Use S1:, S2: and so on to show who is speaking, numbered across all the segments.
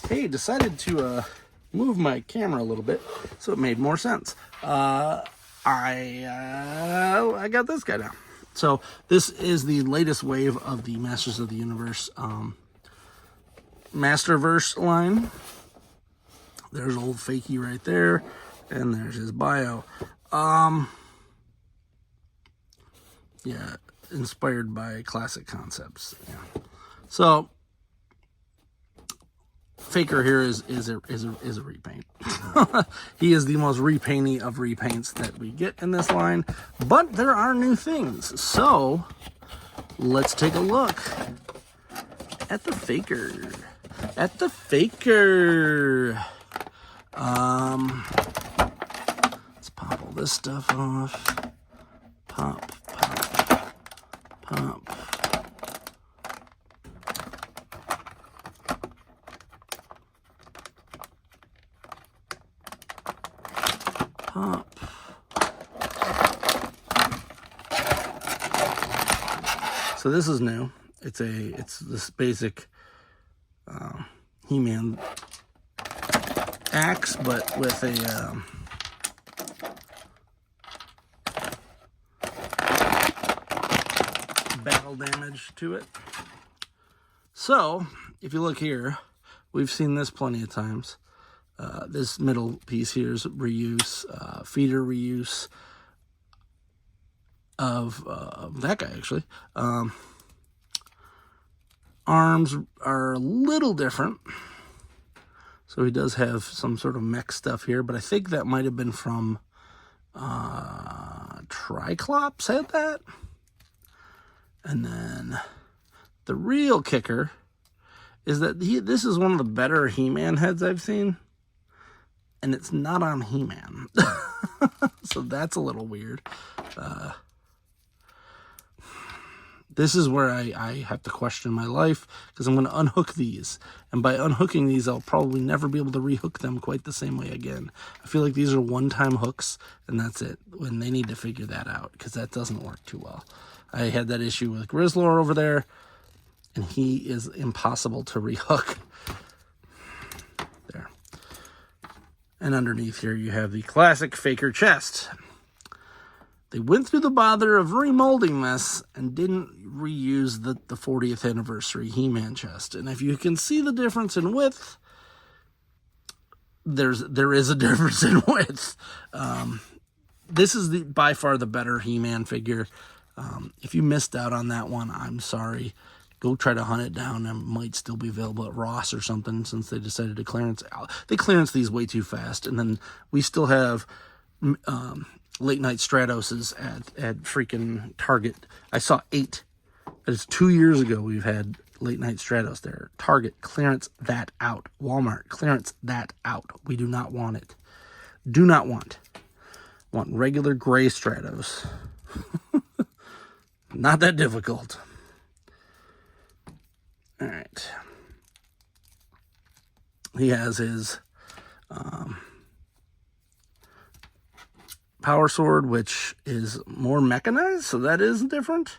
S1: hey, decided to move my camera a little bit, so it made more sense. I got this guy now. So this is the latest wave of the Masters of the Universe Masterverse line. There's old Fakey right there, and there's his bio. Yeah, inspired by classic concepts. Yeah. So Faker here is a repaint. He is the most repainty of repaints that we get in this line, but there are new things. So let's take a look at the Faker. Let's pop all this stuff off. Pop. So this is new. It's this basic He-Man axe, but with a battle damage to it. So if you look here, we've seen this plenty of times. This middle piece here is reuse, feeder reuse of that guy, actually. Arms are a little different. So he does have some sort of mech stuff here, but I think that might have been from Triclops had that. And then the real kicker is that this is one of the better He-Man heads I've seen. And it's not on He-Man. So that's a little weird. This is where I have to question my life, because I'm going to unhook these. And by unhooking these, I'll probably never be able to rehook them quite the same way again. I feel like these are one-time hooks, and that's it. When they need to figure that out, because that doesn't work too well. I had that issue with Grizzlor over there, and he is impossible to rehook. There. And underneath here, you have the classic Faker chest. They went through the bother of remolding this and didn't reuse the 40th anniversary He-Man chest. And if you can see the difference in width, there is a difference in width. This is by far the better He-Man figure. If you missed out on that one, I'm sorry. Go try to hunt it down. It might still be available at Ross or something, since they decided to clearance. They clearance these way too fast. And then we still have Late Night Stratoses at freaking Target. I saw 8. It's 2 years ago we've had Late Night Stratos there. Target, clearance that out. Walmart, clearance that out. We do not want it. Do not want. Want regular gray Stratos. Not that difficult. All right. He has his power sword, which is more mechanized, so that is different.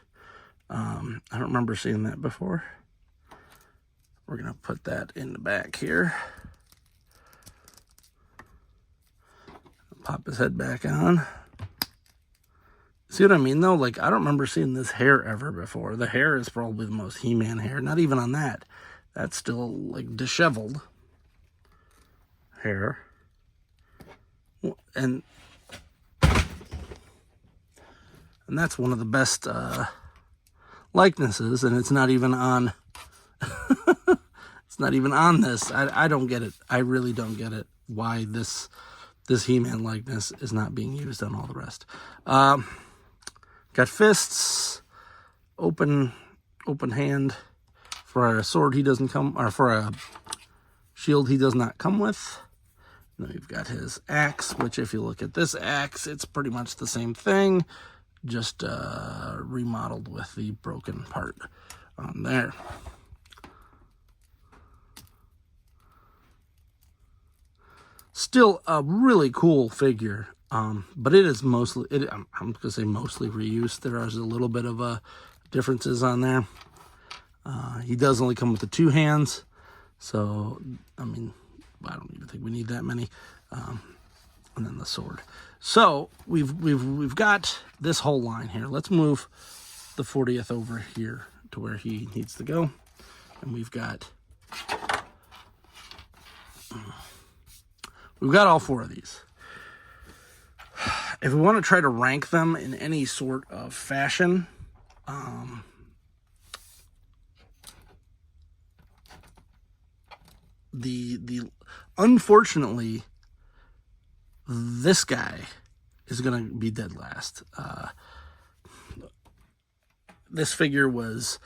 S1: I don't remember seeing that before. We're going to put that in the back here. Pop his head back on. See what I mean, though? Like, I don't remember seeing this hair ever before. The hair is probably the most He-Man hair. Not even on that. That's still, like, disheveled hair. And that's one of the best likenesses, and it's not even on. It's not even on this. I don't get it. I really don't get it. Why this He-Man likeness is not being used on all the rest. Got fists, open hand for a sword he doesn't come, or for a shield he does not come with. Then we've got his axe, which if you look at this axe, it's pretty much the same thing. Just remodeled with the broken part on there. Still a really cool figure, but it is mostly, I'm going to say mostly reused. There is a little bit of differences on there. He does only come with the 2 hands. So, I mean, I don't even think we need that many. And then the sword. So we've got this whole line here. Let's move the 40th over here to where he needs to go. And we've got all 4 of these. If we want to try to rank them in any sort of fashion, unfortunately, this guy is going to be dead last. This figure was,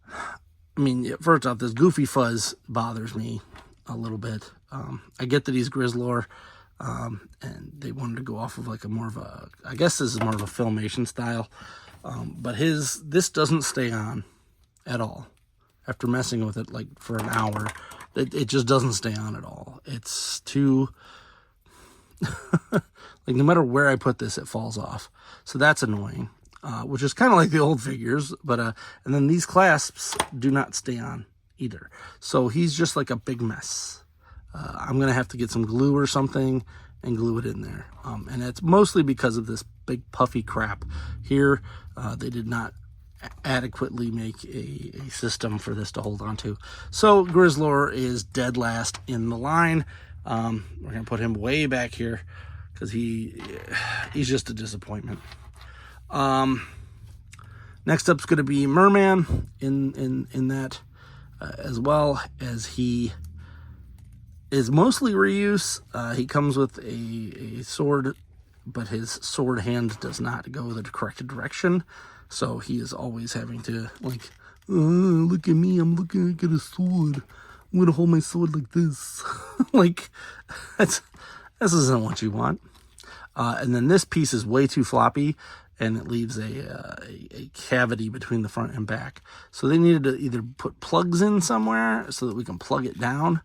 S1: I mean, first off, this Goofy Fuzz bothers me a little bit. I get that he's Grizzlor, and they wanted to go off of like I guess this is more of a Filmation style, but this doesn't stay on at all. After messing with it like for an hour, it just doesn't stay on at all. It's too, like no matter where I put this, it falls off. So that's annoying, which is kind of like the old figures, but, and then these clasps do not stay on either. So he's just like a big mess. I'm going to have to get some glue or something and glue it in there. And it's mostly because of this big puffy crap here. They did not adequately make a system for this to hold on to. So Grizzlor is dead last in the line. We're going to put him way back here because he's just a disappointment. Next up's going to be Merman in that, as well as he is mostly reuse. He comes with a sword, but his sword hand does not go the correct direction. So he is always having to, like, look at me, I'm looking at a sword. I'm going to hold my sword like this. Like, this isn't what you want. And then this piece is way too floppy, and it leaves a cavity between the front and back. So they needed to either put plugs in somewhere so that we can plug it down,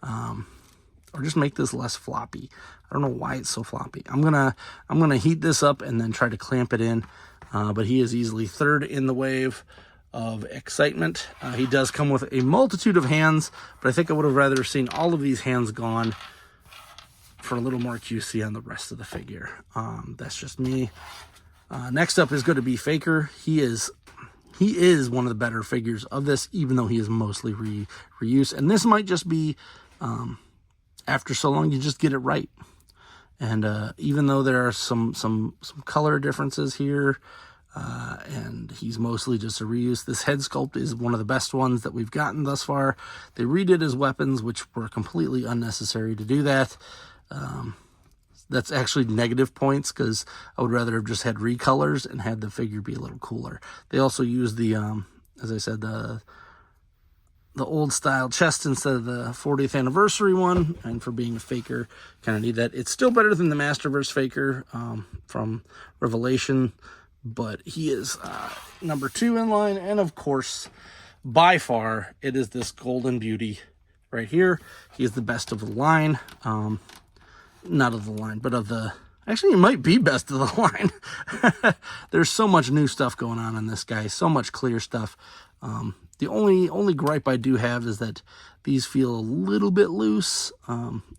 S1: or just make this less floppy. I don't know why it's so floppy. I'm gonna heat this up and then try to clamp it in. But he is easily third in the wave of excitement. He does come with a multitude of hands, but I think I would have rather seen all of these hands gone for a little more QC on the rest of the figure. That's just me. Next up is going to be Faker. He is one of the better figures of this, even though he is mostly reuse. And this might just be, after so long, you just get it right. And even though there are some color differences here, and he's mostly just a reuse, this head sculpt is one of the best ones that we've gotten thus far. They redid his weapons, which were completely unnecessary to do that. That's actually negative points, because I would rather have just had recolors and had the figure be a little cooler. They also used the, as I said, the old style chest instead of the 40th anniversary one, and for being a Faker, kind of need that. It's still better than the Masterverse Faker from Revelation, but he is number 2 in line, and of course, by far, it is this Golden Beauty right here. He is the best of the line. Not of the line, but of the... Actually, he might be best of the line. There's so much new stuff going on in this guy, so much clear stuff. The only gripe I do have is that these feel a little bit loose.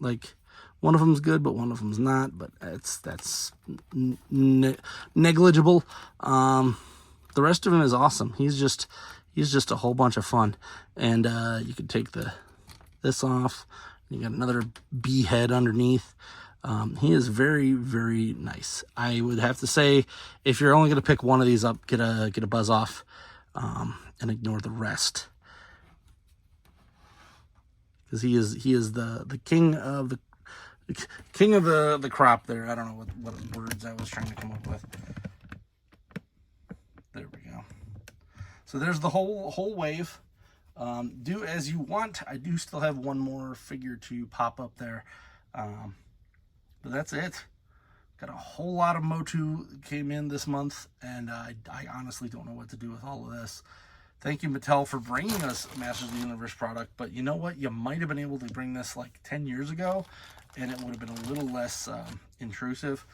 S1: Like, one of them's good, but one of them's not. But that's negligible. The rest of him is awesome. He's just a whole bunch of fun. And you could take this off. You got another bee head underneath. He is very, very nice. I would have to say, if you're only going to pick one of these up, get a buzz off. And ignore the rest, because he is the king of the crop there. I don't know what words I was trying to come up with. There we go. So there's the whole wave. Do as you want. I do still have one more figure to pop up there, but that's it. Got a whole lot of Motu came in this month, and I honestly don't know what to do with all of this. Thank you, Mattel, for bringing us a Masters of the Universe product, but you know what? You might have been able to bring this like 10 years ago, and it would have been a little less intrusive.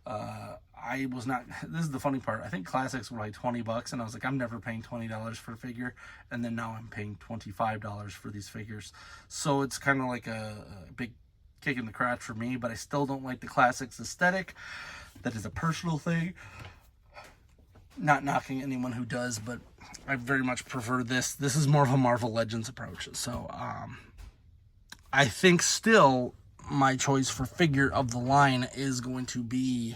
S1: I was not, this is the funny part, I think classics were like $20, and I was like, I'm never paying $20 for a figure, and then now I'm paying $25 for these figures. So it's kind of like a big kick in the crotch for me, but I still don't like the classics aesthetic. That is a personal thing. Not knocking anyone who does, but I very much prefer this. This is more of a Marvel Legends approach. So I think still my choice for figure of the line is going to be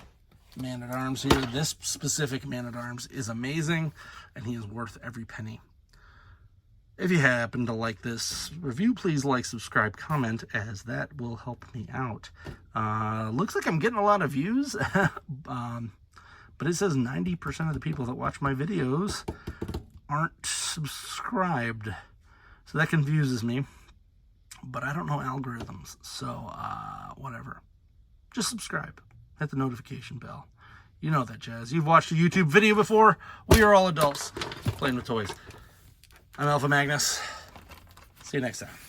S1: Man-at-Arms here. This specific Man-at-Arms is amazing, and he is worth every penny. If you happen to like this review, please like, subscribe, comment, as that will help me out. Looks like I'm getting a lot of views, but it says 90% of the people that watch my videos aren't subscribed. So that confuses me, but I don't know algorithms, so whatever. Just subscribe. Hit the notification bell. You know that jazz. You've watched a YouTube video before. We are all adults playing with toys. I'm Alpha Magnus. See you next time.